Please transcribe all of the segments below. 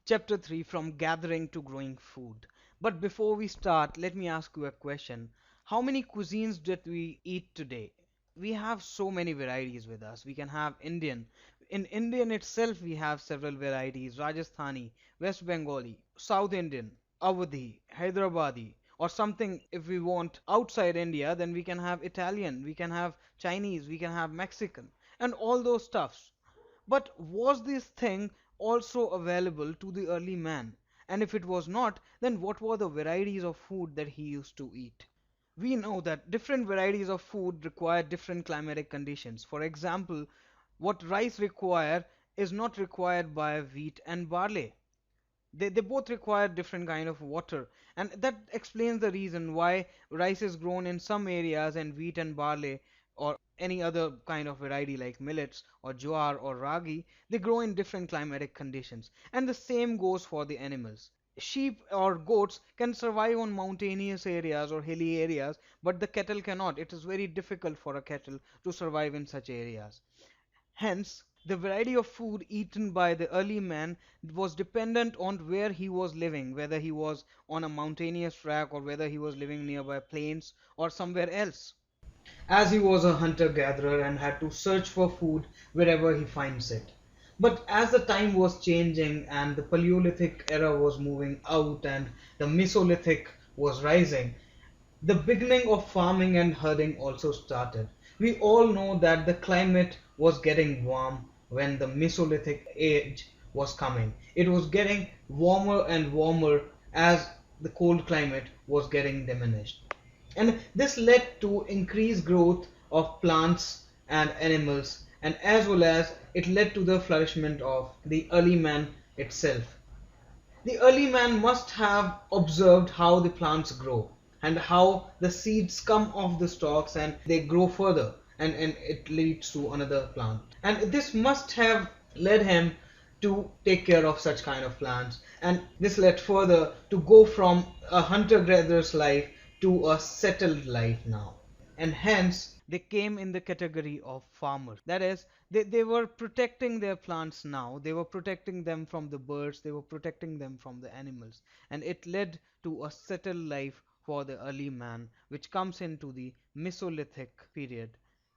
Chapter 3, From Gathering to Growing Food. But before we start, let me ask you a question. How many cuisines did we eat today? We have so many varieties with us. We can have Indian. In Indian itself, we have several varieties: Rajasthani, West Bengali, South Indian, Awadhi, Hyderabadi, or something. If we want outside India, then we can have Italian, we can have Chinese, we can have Mexican, and all those stuffs. But was this thing also available to the early man? And if it was not, then what were the varieties of food that he used to eat? We know that different varieties of food require different climatic conditions. For example, what rice require is not required by wheat and barley. They both require different kind of water, and that explains the reason why rice is grown in some areas and wheat and barley or any other kind of variety like millets or jowar or ragi, they grow in different climatic conditions. And the same goes for the animals. Sheep or goats can survive on mountainous areas or hilly areas, but the cattle cannot. It is very difficult for a cattle to survive in such areas. Hence, the variety of food eaten by the early man was dependent on where he was living, whether he was on a mountainous track or whether he was living nearby plains or somewhere else, as he was a hunter gatherer and had to search for food wherever he finds it. But as the time was changing and the Paleolithic era was moving out and the Mesolithic was rising, the beginning of farming and herding also started. We all know that the climate was getting warm when the Mesolithic age was coming. It was getting warmer and warmer as the cold climate was getting diminished. And this led to increased growth of plants and animals, and as well as it led to the flourishment of the early man itself. The early man must have observed how the plants grow and how the seeds come off the stalks and they grow further, and it leads to another plant. And this must have led him to take care of such kind of plants, and this led further to go from a hunter-gatherer's life to a settled life now. And hence they came in the category of farmers. That is, they were protecting their plants now, they were protecting them from the birds, they were protecting them from the animals, and it led to a settled life for the early man, which comes into the Mesolithic period,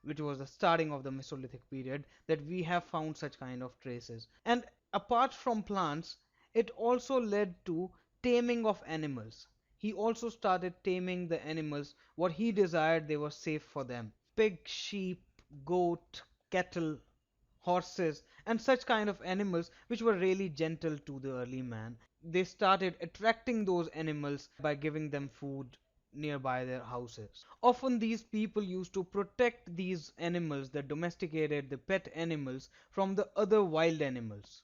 which was the starting of the Mesolithic period, that we have found such kind of traces. And apart from plants, it also led to taming of animals. He also started taming the animals what he desired they were safe for them. Pig, sheep, goat, cattle, horses, and such kind of animals which were really gentle to the early man. They started attracting those animals by giving them food nearby their houses. Often these people used to protect these animals, the domesticated, the pet animals, from the other wild animals,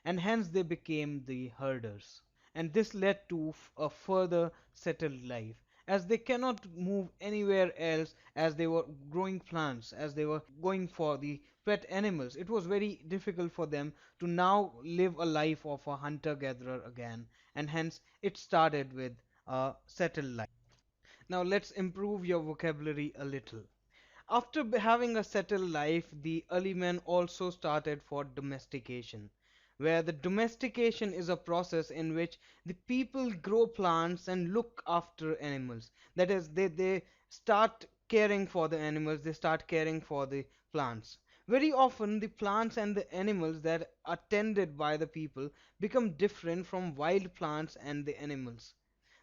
and hence they became the herders. And this led to a further settled life, as they cannot move anywhere else, as they were growing plants, as they were going for the pet animals. It was very difficult for them to now live a life of a hunter gatherer again, and hence it started with a settled life. Now let's improve your vocabulary a little. After having a settled life, the early men also started for domestication, where the domestication is a process in which the people grow plants and look after animals. That is, they start caring for the animals, they start caring for the plants. Very often, the plants and the animals that are tended by the people become different from wild plants and the animals.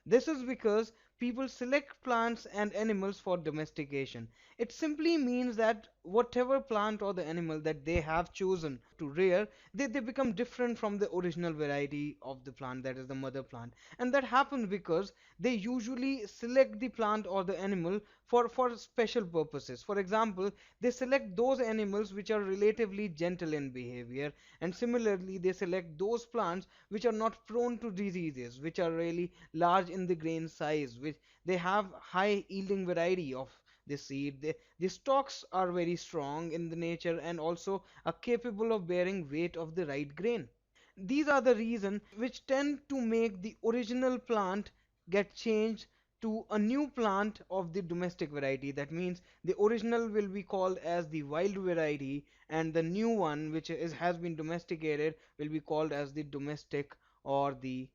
This is because people select plants and animals for domestication. It simply means that whatever plant or the animal that they have chosen to rear, they become different from the original variety of the plant, that is the mother plant. And that happens because they usually select the plant or the animal for special purposes. For example, they select those animals which are relatively gentle in behavior, and similarly they select those plants which are not prone to diseases, which are really large in the grain size, which they have high yielding variety of the seed. The stalks are very strong in the nature and also are capable of bearing weight of the right grain. These are the reasons which tend to make the original plant get changed to a new plant of the domestic variety. That means the original will be called as the wild variety, and the new one which has been domesticated will be called as the domestic or the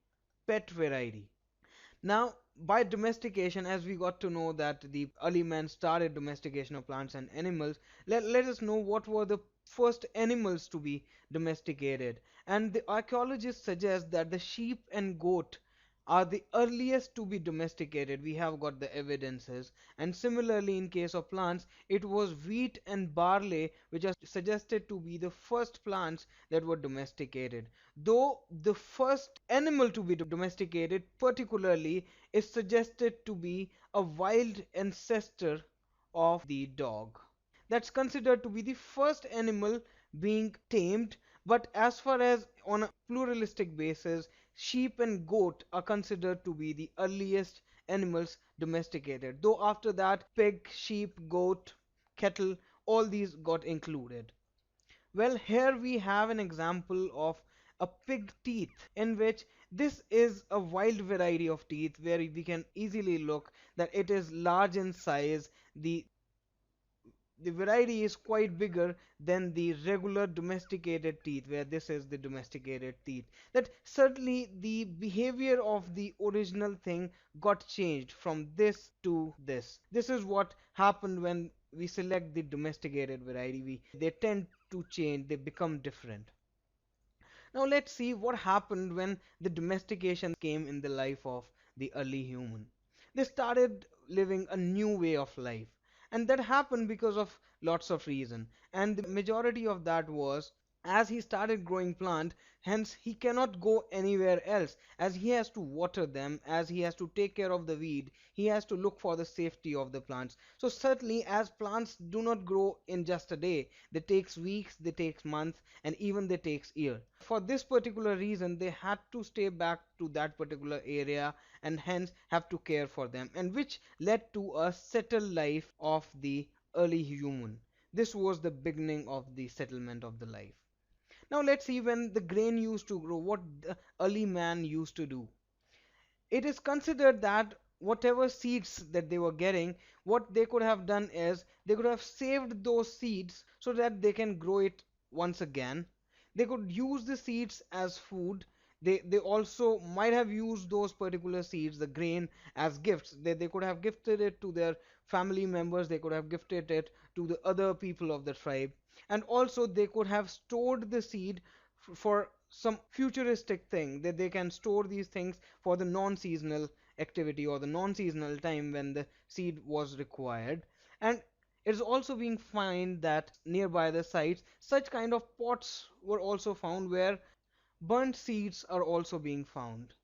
pet variety. Now, by domestication, as we got to know that the early man started domestication of plants and animals, let us know what were the first animals to be domesticated. And the archaeologists suggest that the sheep and goat are the earliest to be domesticated. We have got the evidences. And similarly, in case of plants, it was wheat and barley which are suggested to be the first plants that were domesticated. Though the first animal to be domesticated, particularly, is suggested to be a wild ancestor of the dog. That's considered to be the first animal being tamed, but as far as on a pluralistic basis, sheep and goat are considered to be the earliest animals domesticated. Though after that, pig, sheep, goat, cattle, all these got included. Well, here we have an example of a pig teeth, in which this is a wild variety of teeth where we can easily look that it is large in size. The variety is quite bigger than the regular domesticated teeth, where this is the domesticated teeth. That certainly the behavior of the original thing got changed from this to this. This is what happened when we select the domesticated variety. They tend to change, they become different. Now let's see what happened when the domestication came in the life of the early human. They started living a new way of life, and that happened because of lots of reason. And the majority of that was, as he started growing plant, hence he cannot go anywhere else, as he has to water them, as he has to take care of the weed, he has to look for the safety of the plants. So certainly, as plants do not grow in just a day, they takes weeks, they takes months, and even they takes year. For this particular reason, they had to stay back to that particular area and hence have to care for them, and which led to a settled life of the early human. This was the beginning of the settlement of the life. Now let's see when the grain used to grow, what the early man used to do. It is considered that whatever seeds that they were getting, what they could have done is they could have saved those seeds so that they can grow it once again. They could use the seeds as food. They also might have used those particular seeds, the grain, as gifts. They could have gifted it to their family members, they could have gifted it to the other people of the tribe, and also they could have stored the seed for some futuristic thing, that they can store these things for the non-seasonal activity or the non-seasonal time when the seed was required. And it is also being found that nearby the sites such kind of pots were also found where burnt seeds are also being found.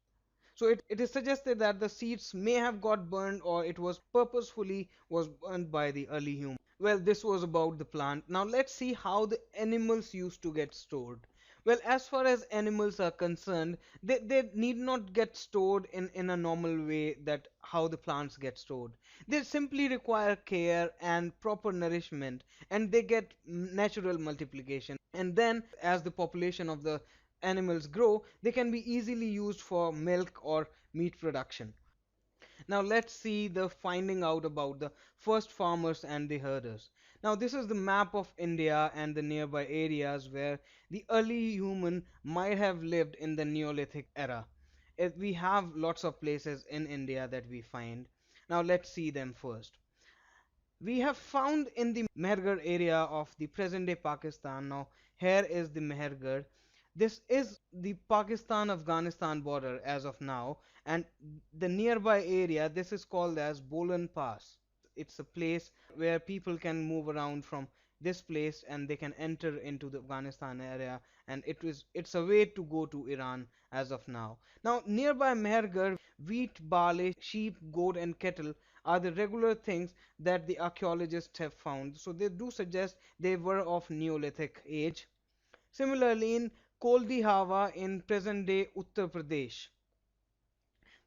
So it is suggested that the seeds may have got burned or it was purposefully was burned by the early human. Well, this was about the plant. Now let's see how the animals used to get stored. Well, as far as animals are concerned, they need not get stored in a normal way that how the plants get stored. They simply require care and proper nourishment, and they get natural multiplication. And then as the population of the animals grow, they can be easily used for milk or meat production. Now let's see the finding out about the first farmers and the herders. Now this is the map of India and the nearby areas where the early human might have lived in the Neolithic era. We have lots of places in India that we find. Now let's see them first. We have found in the Mehergarh area of the present day Pakistan. Now here is the Mehergarh. This is the Pakistan Afghanistan border as of now, and the nearby area, this is called as Bolan Pass. It's a place where people can move around from this place and they can enter into the Afghanistan area, and it's a way to go to Iran as of now. Now nearby Mehergarh, wheat, barley, sheep, goat and cattle are the regular things that the archaeologists have found. So they do suggest they were of Neolithic age. Similarly, in Koldi Hawa in present day Uttar Pradesh,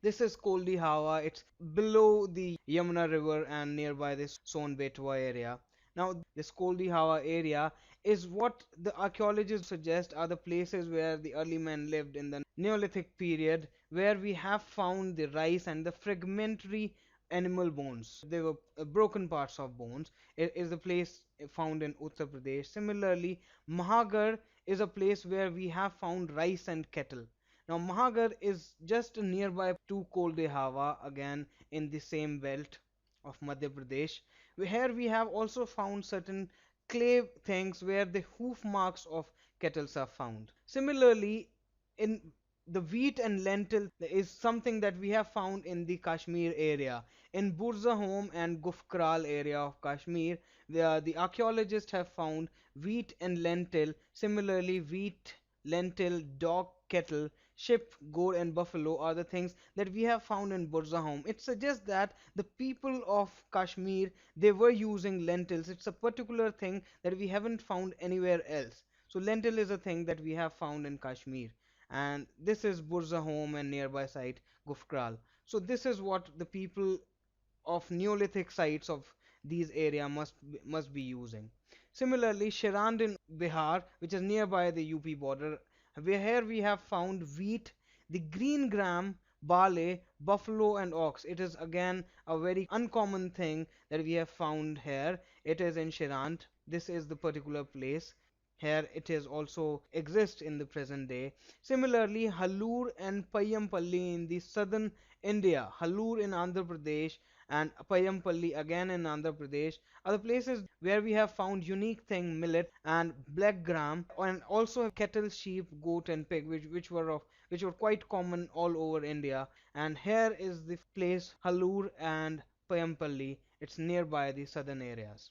this is Koldi Hawa. It's below the Yamuna River and nearby this Son Betwa area. Now, this Koldi Hawa area is what the archaeologists suggest are the places where the early men lived in the Neolithic period, where we have found the rice and the fragmentary animal bones. They were broken parts of bones. It is a place found in Uttar Pradesh. Similarly, Mahagarh is a place where we have found rice and cattle. Now Mahagar is just nearby to Col de Hava, again in the same belt of Madhya Pradesh. Here we have also found certain clay things where the hoof marks of kettles are found. Similarly, in the wheat and lentil is something that we have found in the Kashmir area. In Burzahom and Gufkral area of Kashmir, the archaeologists have found wheat and lentil. Similarly, wheat, lentil, dog, kettle, sheep, goat, and buffalo are the things that we have found in Burzahom. It suggests that the people of Kashmir, they were using lentils. It's a particular thing that we haven't found anywhere else. So lentil is a thing that we have found in Kashmir, and this is Burzahom and nearby site Gufkral. So this is what the people of Neolithic sites of these area must be using. Similarly, Shirand in Bihar, which is nearby the UP border, where here we have found wheat, the green gram, barley, buffalo, and ox. It is again a very uncommon thing that we have found here. It is in Shirand. This is the particular place. Here it is also exists in the present day. Similarly, Halur and Payampalli in the southern India, Halur in Andhra Pradesh and Payampalli again in Andhra Pradesh are the places where we have found unique thing millet and black gram, and also cattle, sheep, goat, and pig, which were quite common all over India. And here is the place Halur and Payampalli. It's nearby the southern areas.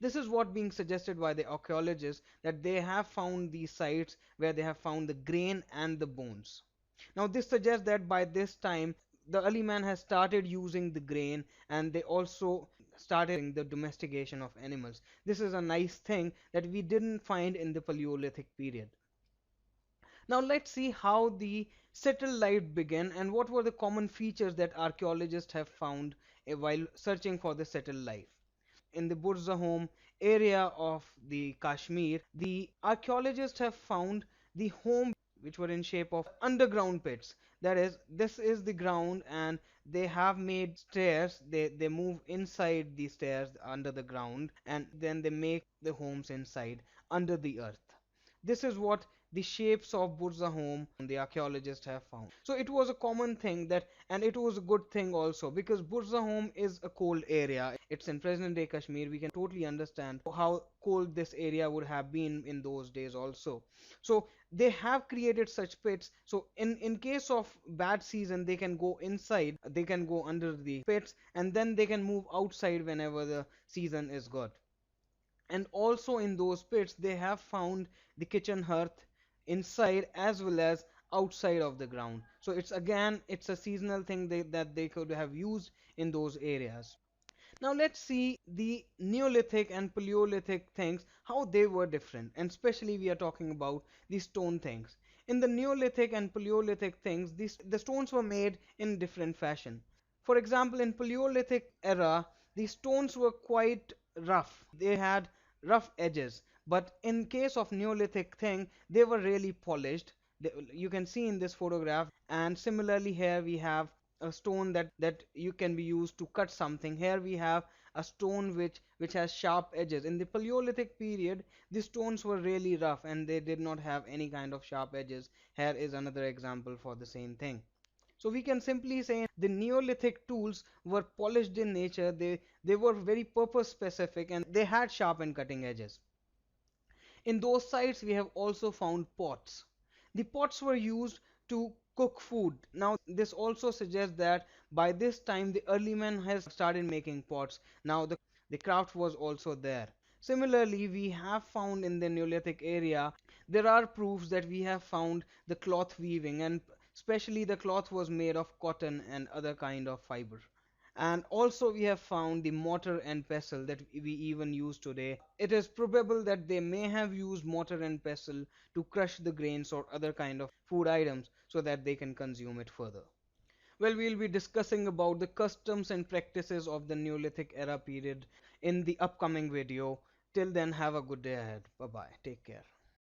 This is what being suggested by the archaeologists, that they have found these sites where they have found the grain and the bones. Now this suggests that by this time the early man has started using the grain, and they also started the domestication of animals. This is a nice thing that we didn't find in the Paleolithic period. Now let's see how the settled life began and what were the common features that archaeologists have found while searching for the settled life. In the Burzahom area of the Kashmir, the archaeologists have found the home which were in shape of underground pits. That is, this is the ground, and they have made stairs. They move inside the stairs under the ground, and then they make the homes inside under the earth. This is what the shapes of Burzahom the archaeologists have found. So it was a common thing that, and it was a good thing also, because Burzahom is a cold area. It's in present day Kashmir. We can totally understand how cold this area would have been in those days also. So they have created such pits. So in case of bad season, they can go inside, they can go under the pits, and then they can move outside whenever the season is good. And also in those pits they have found the kitchen hearth inside as well as outside of the ground. So it's again, it's a seasonal thing that they could have used in those areas. Now let's see the Neolithic and Paleolithic things, how they were different, and especially we are talking about the stone things. In the Neolithic and Paleolithic things, the stones were made in different fashion. For example, in Paleolithic era, the stones were quite rough. They had rough edges. But in case of Neolithic thing, they were really polished. You can see in this photograph, and similarly here we have a stone that you can be used to cut something. Here we have a stone which has sharp edges. In the Paleolithic period, the stones were really rough and they did not have any kind of sharp edges. Here is another example for the same thing. So we can simply say the Neolithic tools were polished in nature. They were very purpose specific and they had sharp and cutting edges. In those sites we have also found pots. The pots were used to cook food. Now this also suggests that by this time the early man has started making pots. Now the craft was also there. Similarly, we have found in the Neolithic area, there are proofs that we have found the cloth weaving, and especially the cloth was made of cotton and other kind of fiber. And also we have found the mortar and pestle that we even use today. It is probable that they may have used mortar and pestle to crush the grains or other kind of food items so that they can consume it further. Well, we'll be discussing about the customs and practices of the Neolithic era period in the upcoming video. Till then, have a good day ahead. Bye bye. Take care.